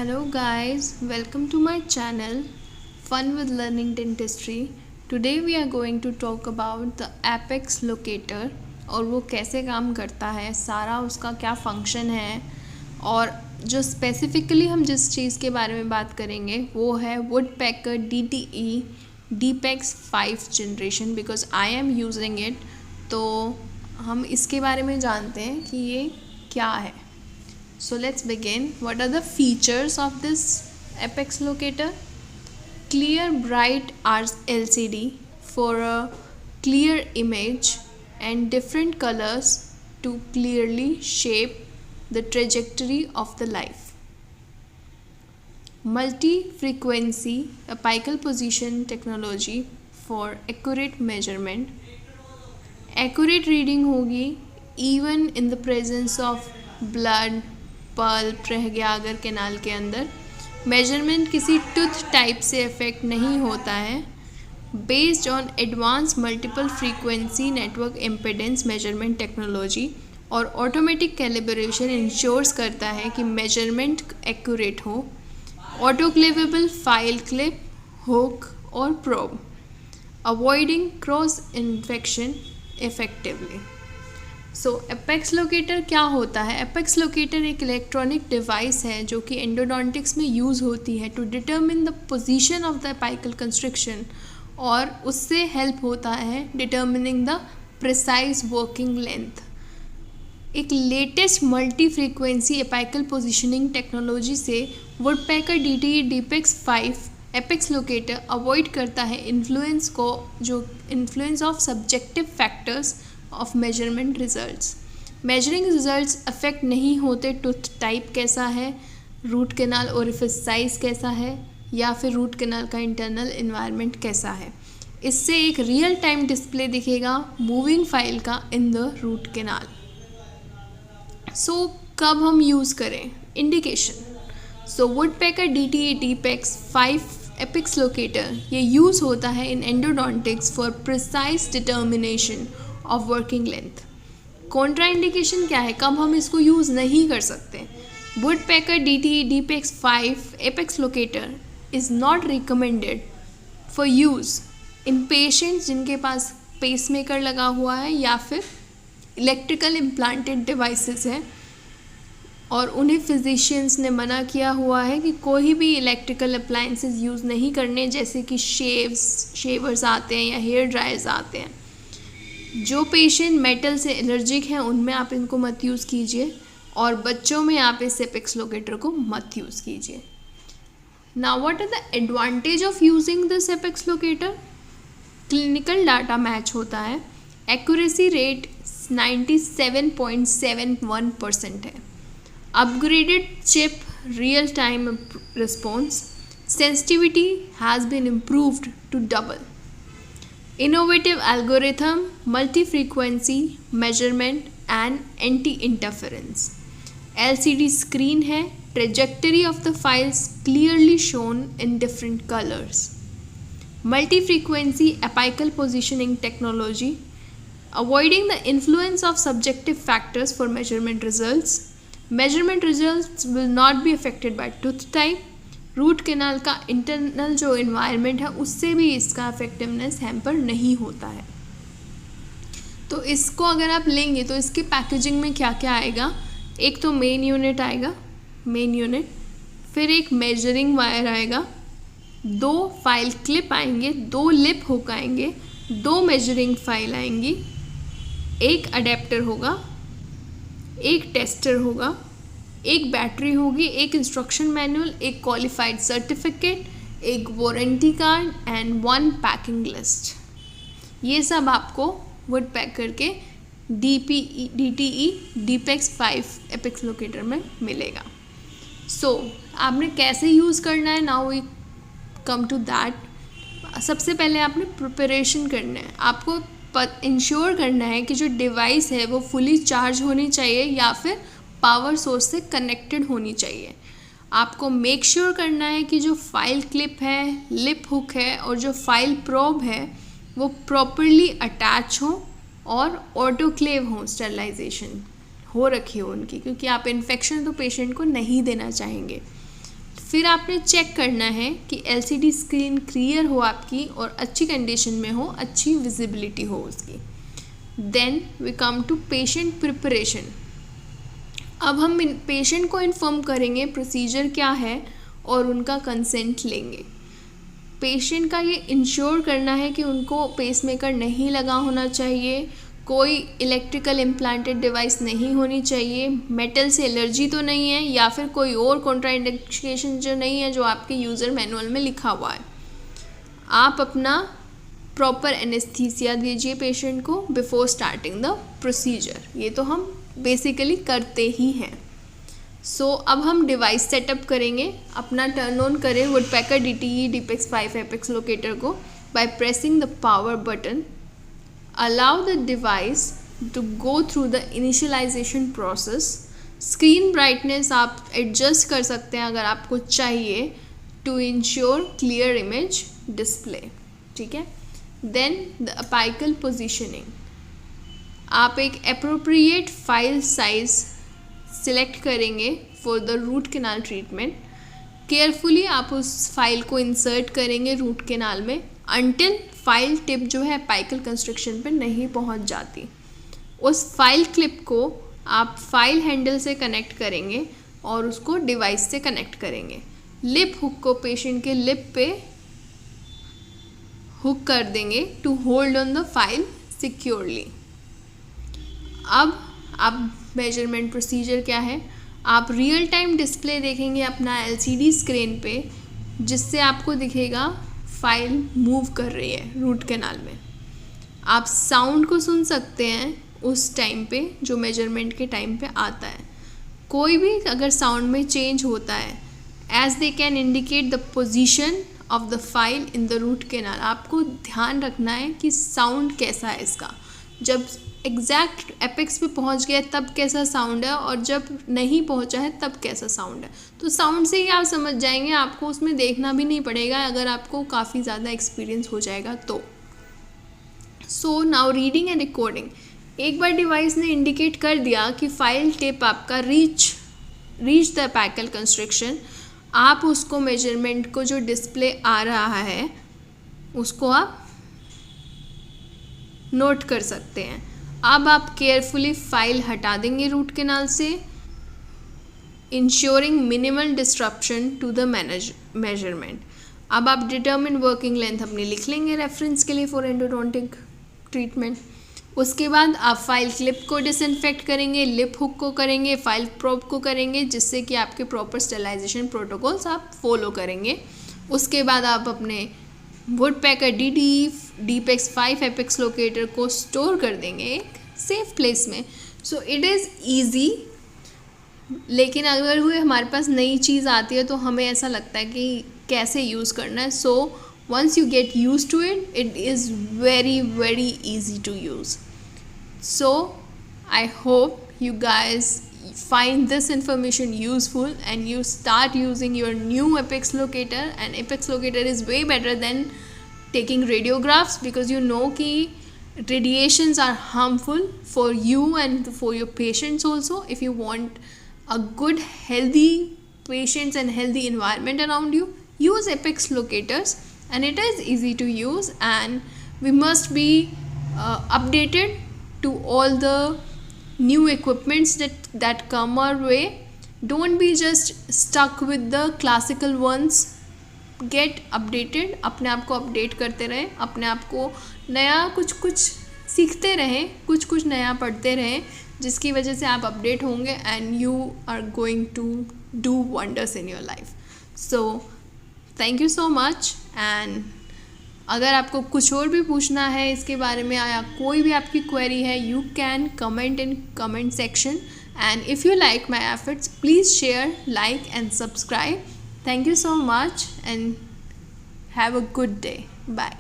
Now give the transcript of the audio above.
Hello guys, welcome to my channel Fun with Learning Dentistry. Today we are going to talk about the Apex Locator और वो कैसे काम करता है, सारा उसका क्या फंक्शन है और जो स्पेसिफिकली हम जिस चीज़ के बारे में बात करेंगे वो है Woodpecker DTE DPEX 5 generation because I am using it. तो हम इसके बारे में जानते हैं कि ये क्या है। So let's begin. What are the features of this Apex Locator? Clear bright LCD for a clear image and different colors to clearly shape the trajectory of the life. Multi-frequency apical position technology for accurate measurement. Accurate reading होगी even in the presence of blood, pulp रह गया अगर canal के अंदर। Measurement किसी tooth type से effect नहीं होता है। Based on advance multiple frequency network impedance measurement technology और ऑटोमेटिक कैलिब्रेशन इंश्योर्स करता है कि मेजरमेंट एक्यूरेट हो। ऑटोक्लेवेबल फाइल क्लिप, हुक और probe, avoiding cross infection effectively. So apex locator क्या होता है? एपेक्स लोकेटर एक इलेक्ट्रॉनिक डिवाइस है जो कि एंडोडोंटिक्स में यूज़ होती है to determine the position of the apical construction और उससे हेल्प होता है determining the precise working length. एक latest multi frequency apical positioning technology से Woodpecker DTE DPEX 5 apex locator avoid करता है influence of subjective factors of measurement results. Measuring results affect नहीं होते टूथ टाइप कैसा है, रूट कैनाल ओरिफिस साइज कैसा है या फिर रूट कैनाल का इंटरनल एनवायरनमेंट कैसा है। इससे एक रियल टाइम डिस्प्ले दिखेगा मूविंग फाइल का in the root canal. So कब हम यूज़ करें? Indication. So Woodpecker DTE DPEX 5 apex locator ये यूज़ होता है in endodontics for precise determination of working length. Contra indication क्या है, कब हम इसको यूज़ नहीं कर सकते? Woodpecker DTE DPEX 5 apex locator is not recommended for use in patients जिनके पास पेसमेकर लगा हुआ है या फिर इलेक्ट्रिकल इम्प्लांटेड डिवाइसेस हैं और उन्हें फिजिशियंस ने मना किया हुआ है कि कोई भी इलेक्ट्रिकल अप्लायंसेस यूज़ नहीं करने, जैसे कि शेवर्स आते हैं या हेयर ड्रायर्स आते हैं। जो पेशेंट मेटल से एलर्जिक हैं उनमें आप इनको मत यूज़ कीजिए और बच्चों में आप इस एपेक्स लोकेटर को मत यूज़ कीजिए। Now what are the advantage of using this apex locator? Clinical data match होता है, एक्यूरेसी रेट 97.71% है, upgraded chip real time response, sensitivity has been improved to double, innovative algorithm, multi-frequency measurement and anti-interference. LCD screen है, trajectory of the files clearly shown in different colors. Multi-frequency apical positioning technology, avoiding the influence of subjective factors for measurement results. Measurement results will not be affected by tooth type. Root canal का internal जो environment है उससे भी इसका effectiveness hamper नहीं होता है। तो इसको अगर आप लेंगे तो इसके पैकेजिंग में क्या क्या आएगा? एक तो मेन यूनिट आएगा, मेन यूनिट, फिर एक मेजरिंग वायर आएगा, 2 फाइल क्लिप आएंगे, 2 लिप हुक आएंगे, 2 मेजरिंग फाइल आएंगी, एक अडेप्टर होगा, एक टेस्टर होगा, एक बैटरी होगी, एक इंस्ट्रक्शन मैनुअल, एक क्वालिफाइड सर्टिफिकेट, एक warranty card and 1 packing list. ये सब आपको वुडपेकर के DTE DPEX 5 एपेक्स लोकेटर में मिलेगा। सो आपने कैसे यूज़ करना है? Now we come to that. सबसे पहले आपने प्रिपरेशन करना है, आपको इंश्योर करना है कि जो डिवाइस है वो फुली चार्ज होनी चाहिए या फिर पावर सोर्स से कनेक्टेड होनी चाहिए। आपको मेक श्योर करना है कि जो फाइल क्लिप है, लिप हुक है और जो फाइल प्रोब है वो प्रॉपरली अटैच हो और ऑटोक्लेव हो, स्टरलाइजेशन हो रखी हो उनकी, क्योंकि आप इन्फेक्शन तो पेशेंट को नहीं देना चाहेंगे। फिर आपने चेक करना है कि LCD स्क्रीन क्लियर हो आपकी और अच्छी कंडीशन में हो, अच्छी विजिबिलिटी हो उसकी। Then we come to patient preparation. अब हम पेशेंट को इन्फॉर्म करेंगे प्रोसीजर क्या है और उनका कंसेंट लेंगे। पेशेंट का ये इंश्योर करना है कि उनको पेसमेकर नहीं लगा होना चाहिए, कोई इलेक्ट्रिकल इम्प्लांटेड डिवाइस नहीं होनी चाहिए, मेटल से एलर्जी तो नहीं है, या फिर कोई और कॉन्ट्राइंडिकेशन जो नहीं है जो आपके यूज़र मैनुअल में लिखा हुआ है। आप अपना प्रॉपर एनेस्थीसिया दीजिए पेशेंट को बिफोर स्टार्टिंग द प्रोसीजर। ये तो हम बेसिकली करते ही हैं। सो अब हम डिवाइस सेटअप करेंगे। अपना टर्न ऑन करें Woodpecker DTE DPEX 5 apex locator को by pressing the power button. Allow the device to go through the initialisation process. Screen brightness आप एडजस्ट कर सकते हैं अगर आपको चाहिए, to ensure clear image display. ठीक है। Then the apical positioning. आप एक अप्रोप्रिएट फाइल साइज सिलेक्ट करेंगे for the root canal treatment. Carefully आप उस फाइल को इंसर्ट करेंगे रूट कैनाल में अंटिल फाइल टिप जो है अपाइकल कंस्ट्रक्शन पे नहीं पहुंच जाती। उस फाइल क्लिप को आप फाइल हैंडल से कनेक्ट करेंगे और उसको डिवाइस से कनेक्ट करेंगे। लिप हुक को पेशेंट के लिप पे हुक कर देंगे to hold on the file securely. अब आप मेजरमेंट प्रोसीजर क्या है, आप रियल टाइम डिस्प्ले देखेंगे अपना LCD स्क्रीन पे, जिससे आपको दिखेगा फाइल मूव कर रही है रूट कैनाल में। आप साउंड को सुन सकते हैं उस टाइम पे जो मेजरमेंट के टाइम पे आता है। कोई भी अगर साउंड में चेंज होता है, as they can indicate the position of the file in the root canal. आपको ध्यान रखना है कि साउंड कैसा है इसका। जब एग्जैक्ट एपेक्स पे पहुंच गया तब कैसा साउंड है, और जब नहीं पहुंचा है तब कैसा साउंड है। तो साउंड से ही आप समझ जाएंगे, आपको उसमें देखना भी नहीं पड़ेगा अगर आपको काफ़ी ज़्यादा एक्सपीरियंस हो जाएगा तो। So now reading and recording. एक बार डिवाइस ने इंडिकेट कर दिया कि फाइल टिप आपका रीच द अपाइकल कंस्ट्रक्शन, आप उसको मेजरमेंट को जो डिस्प्ले आ रहा है उसको आप नोट कर सकते हैं। अब आप केयरफुली फाइल हटा देंगे रूट कैनाल से, ensuring minimal disruption to the measurement. अब आप डिटर्मिन वर्किंग लेंथ अपनी लिख लेंगे रेफरेंस के लिए फॉर एंडोडोंटिक ट्रीटमेंट। उसके बाद आप फाइल क्लिप को डिसइंफेक्ट करेंगे, लिप हुक को करेंगे, फाइल प्रोब को करेंगे, जिससे कि आपके प्रॉपर स्टेलाइजेशन प्रोटोकॉल्स आप फॉलो करेंगे। उसके बाद आप अपने woodpecker DTE DPEX 5 apex locator को स्टोर कर देंगे एक सेफ प्लेस में। So it is easy. लेकिन अगर कोई हमारे पास नई चीज़ आती है तो हमें ऐसा लगता है कि कैसे यूज़ करना है। सो once you get used to it, it is very easy to use. So I hope you guys find this information useful and you start using your new apex locator. And apex locator is way better than taking radiographs, because you know ki radiations are harmful for you and for your patients also. If you want a good healthy patients and healthy environment around you, use apex locators. And it is easy to use, and we must be updated to all the new equipments that come our way. Don't be just stuck with the classical ones. Get updated. अपने आप को update करते रहें, अपने आप को नया कुछ सीखते रहें, कुछ नया पढ़ते रहें, जिसकी वजह से आप अपडेट होंगे and you are going to do wonders in your life. So thank you so much. And अगर आपको कुछ और भी पूछना है इसके बारे में या कोई भी आपकी क्वेरी है, you can comment in comment section. And if you like my efforts, please share, like and subscribe. Thank you so much and have a good day. Bye.